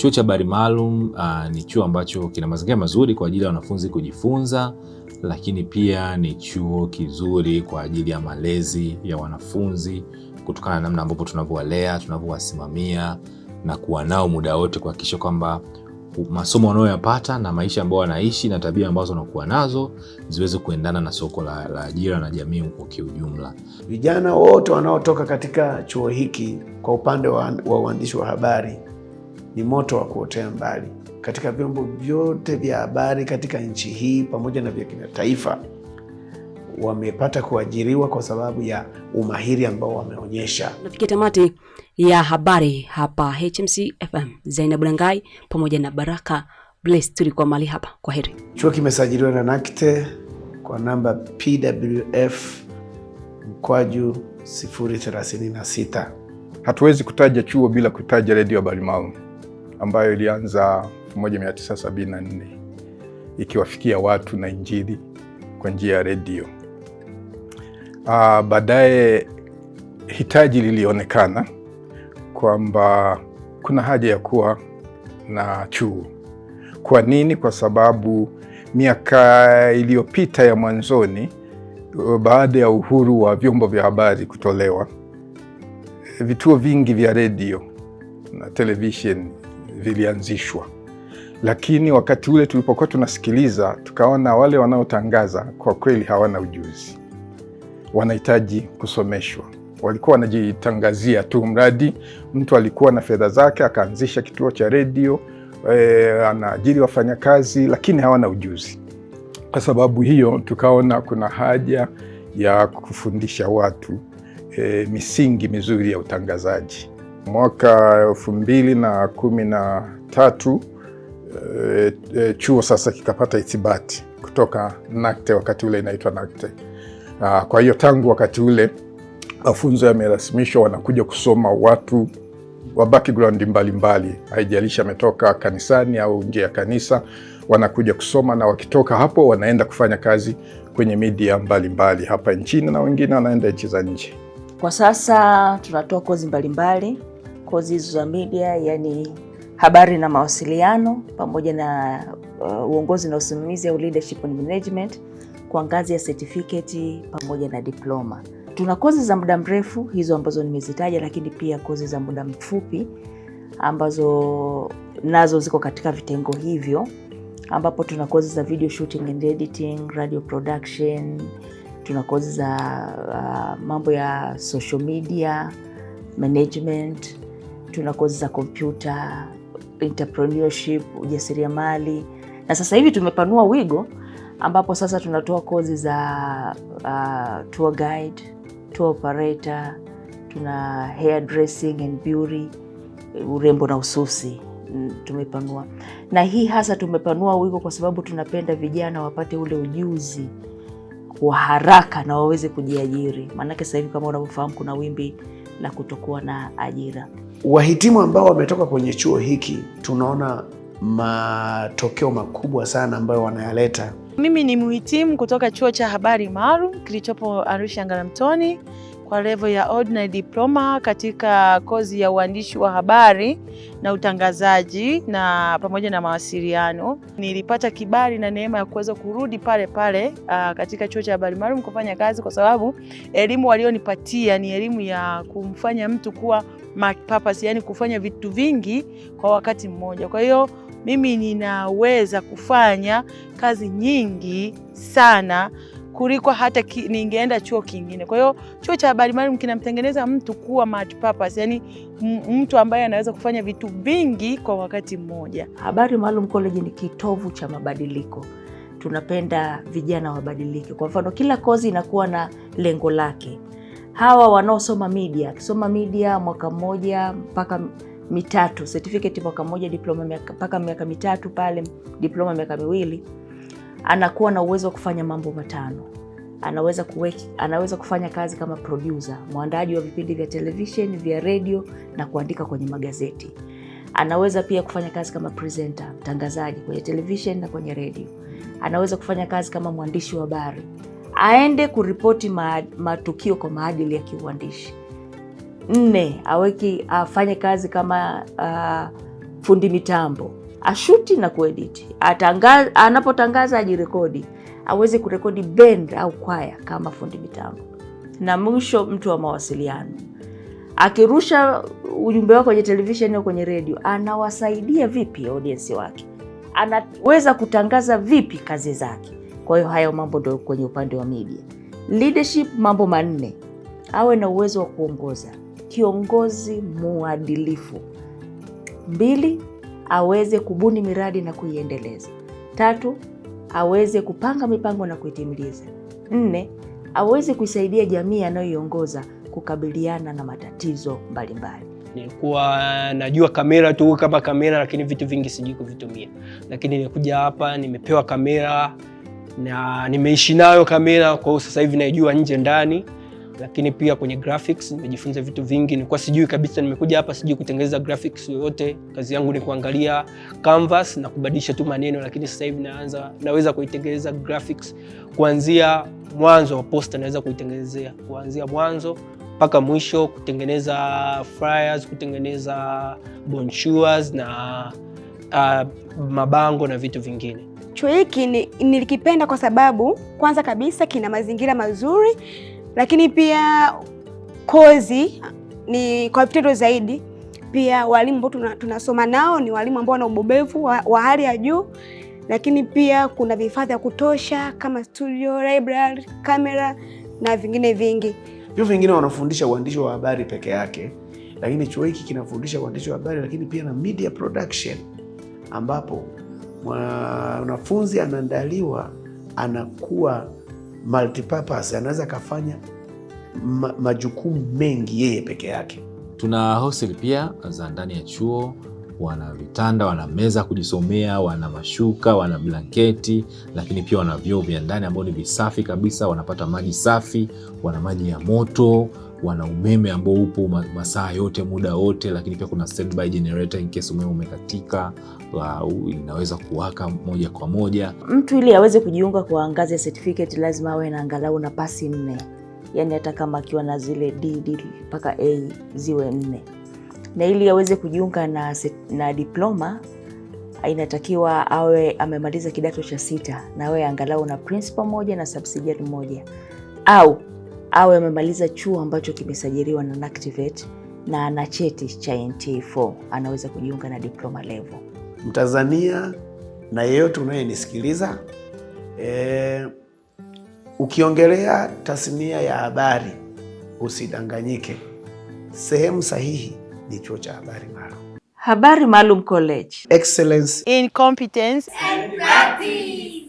Chuo cha Habari Maalum ni chuo ambacho kina mazingira mazuri kwa ajili ya wanafunzi kujifunza, lakini pia ni chuo kizuri kwa ajili ya malezi ya wanafunzi kutokana na namna ambapo tunavyowalea, tunavyowasimamia na kuwa nao muda wote kuhakikisha kwamba masomo wanayoyapata na maisha ambayo wanaishi na tabia ambazo wanakuwa nazo ziweze kuendana na soko la ajira na jamii kwa kiujumla. Vijana wote wanaotoka katika chuo hiki kwa upande wa uandishi wa habari ni moto wa kuotea mbali. Katika vyombo vyote vya habari katika nchi hii pamoja na vya kimataifa wamepata kuajiriwa kwa sababu ya umahiri ambao wameonyesha. Nafikia tamati ya habari hapa HMC FM. Zainabu Langai pamoja na Baraka Bless tulikuwa mali hapa. Kwa heri. Chuo kimesajiliwa na NACTE kwa namba PWF mkwaju 036. Hatuwezi kutaja chuo bila kutaja Radio Habari Maalum ambayo ilianza 1974 ikiwafikia watu na Injili kwa njia ya redio. Baadaye hitaji lilionekana kwamba kuna haja ya kuwa na chuo. Kwa nini? Kwa sababu miaka iliyopita ya mwanzoni, baada ya uhuru wa vyombo vya habari kutolewa, vituo vingi vya redio na television vilianzishwa. Lakini wakati ule tulipokuwa tunasikiliza, tukaona wale wanaotangaza kwa kweli hawana ujuzi. Wanahitaji kusomeshwa. Walikuwa wanajitangazia tu, mradi mtu alikuwa na fedha zake akaanzisha kituo cha redio, anaajiri wafanyakazi, lakini hawana ujuzi. Kwa sababu hiyo tukaona kuna haja ya kufundisha watu misingi mizuri ya utangazaji. Mwaka 2013 chuo sasa kikapata ithibati kutoka NACTE, wakati ule inaitwa NACTE. Kwa hiyo tangu wakati ule mafunzo yamerasimishwa, wanakuja kusoma watu wa background mbalimbali, haijalishi ametoka kanisani au nje ya kanisa, wanakuja kusoma, na wakitoka hapo wanaenda kufanya kazi kwenye media mbalimbali hapa nchini na wengine wanaenda nchi za nje. Kwa sasa tunatoa kozi mbalimbali, kozi hizo za media, yani habari na mawasiliano, pamoja na uongozi na usimamizi au leadership and management kwa ngazi ya certificate pamoja na diploma. Tuna kozi za muda mrefu hizo ambazo nimezitaja, lakini pia kozi za muda mfupi ambazo nazo ziko katika vitengo hivyo, ambapo tuna kozi za video shooting and editing, radio production, tuna kozi za mambo ya social media management, tuna kozi za computer, entrepreneurship, ujasiriamali, na sasa hivi tumepanua wigo ambapo sasa tunatoa kozi za tour guide, tour operator, tuna hairdressing and beauty, urembo na ususi tumepanua. Na hii hasa tumepanua wigo kwa sababu tunapenda vijana wapate ule ujuzi wa haraka na waweze kujiajiri. Maanake sasa hivi kama unavyofahamu kuna wimbi la kutokuwa na ajira. Wahitimu ambao wametoka kwenye chuo hiki tunaona matokeo makubwa sana ambayo wanayaleta. Mimi ni mhitimu kutoka Chuo cha Habari Maalum kilichopo Arusha Ngaramtoni kwa level ya ordinary diploma katika kozi ya uandishi wa habari na utangazaji na pamoja na mawasiliano. Nilipata kibali na neema ya kuweza kurudi pale pale katika Chuo cha Habari Maalum kufanya kazi, kwa sababu elimu walionipatia ni elimu ya kumfanya mtu kuwa multi-purpose, yani kufanya vitu vingi kwa wakati mmoja. Kwa hiyo mimi ninaweza kufanya kazi nyingi sana kuliko hata ningeenda chuo kingine. Kwa hiyo Chuo cha Habari Maalum kinamtengeneza mtu kuwa multi-purpose, yani mtu ambaye anaweza kufanya vitu vingi kwa wakati mmoja. Habari Maalum College ni kitovu cha mabadiliko. Tunapenda vijana wabadilike. Kwa mfano kila kozi inakuwa na lengo lake. Hawa wanaosoma media, kisoma media mwaka mmoja mpaka mitatu, certificate mwaka mmoja, diploma mpaka miaka mitatu pale, diploma miaka miwili, anakuwa na uwezo wa kufanya mambo matano. Anaweza kufanya kazi kama producer, mwandaji wa vipindi vya television, vya radio na kuandika kwenye magazeti. Anaweza pia kufanya kazi kama presenter, mtangazaji kwenye television na kwenye radio. Anaweza kufanya kazi kama mwandishi wa habari, aende kuripoti matukio kwa maadili ya kiuandishi. 4, afanye kazi kama fundi mitambo, ashuti na kuedit, anapotangaza ajirekodi, aweze kurekodi band au kwaya kama fundi mitambo. Na mwisho, mtu wa mawasiliano, akirusha ujumbe wake kwenye television au kwenye radio, anawasaidia vipi audience wake, anaweza kutangaza vipi kazi zake. Kwa hiyo hayo mambo ndio kwenye upande wa media. Leadership, mambo manne: awe na uwezo wa kuongoza, kiongozi muadilifu. 2, aweze kubuni miradi na kuiendeleza. 3, aweze kupanga mipango na kuitimiliza. 4, aweze kuisaidia jamii anayoiongoza kukabiliana na matatizo mbalimbali. Nilikuwa najua kamera tu kama kamera, lakini vitu vingi sijui kuvitumia. Lakini nimekuja hapa, nimepewa kamera na nimeishi nayo kamera, kwa hiyo sasa hivi naijua nje ndani. Lakini pia kwenye graphics nimejifunza vitu vingi. Nilikuwa sijui kabisa, nimekuja hapa sijui kutengeneza graphics yoyote. Kazi yangu ni kuangalia canvas na kubadilisha tu maneno, lakini sasa hivi naweza kuitengeneza graphics kuanzia mwanzo wa poster, naweza kuitengenezea kuanzia mwanzo mpaka mwisho, kutengeneza flyers, kutengeneza brochures na mabango na vitu vingine. Chuo hiki nilikipenda kwa sababu kwanza kabisa kina mazingira mazuri, lakini pia kozi ni kwa vitendo zaidi. Pia walimu ambao tunasoma nao ni walimu ambao wana ubobevu wa hali ya juu, lakini pia kuna vifaa vya kutosha kama studio, library, kamera na vingine vingi. Vyuo vingine wanafundisha uandishi wa habari peke yake, lakini chuo hiki kinafundisha uandishi wa habari lakini pia na media production, ambapo mwanafunzi anaandaliwa, anakuwa multipurpose, anaweza kafanya majukumu mengi yeye peke yake. Tuna hostel pia za ndani ya chuo, wana vitanda, wana meza kujisomea, wana mashuka, wana blanketi, lakini pia wana vyoo vya ndani ambao ni visafi kabisa, wanapata maji safi, wana maji ya moto, wana umeme ambao upo masaa yote, muda wote, lakini pia kuna standby generator in case umeme umekatika, inaweza kuwaka moja kwa moja. Mtu ili aweze kujiunga kwa ngazi ya certificate lazima awe na angalau na pasi 4. Yaani hata kama akiwa na zile D mpaka A ziwe 4. Na ili aweze kujiunga na diploma inatakiwa awe amemaliza kidato cha 6 na awe angalau na principal moja na subsidiary moja, au awe amemaliza chuo ambacho kimesajiliwa na NACTVET na ana cheti cha NTA4, anaweza kujiunga na diploma level. Mtanzania na yeyote unayenisikiliza, ukiongelea tasnia ya habari usidanganyike. Sehemu sahihi ni chuo cha Habari Maalum. Habari Maalum College. Excellence in competence and practice.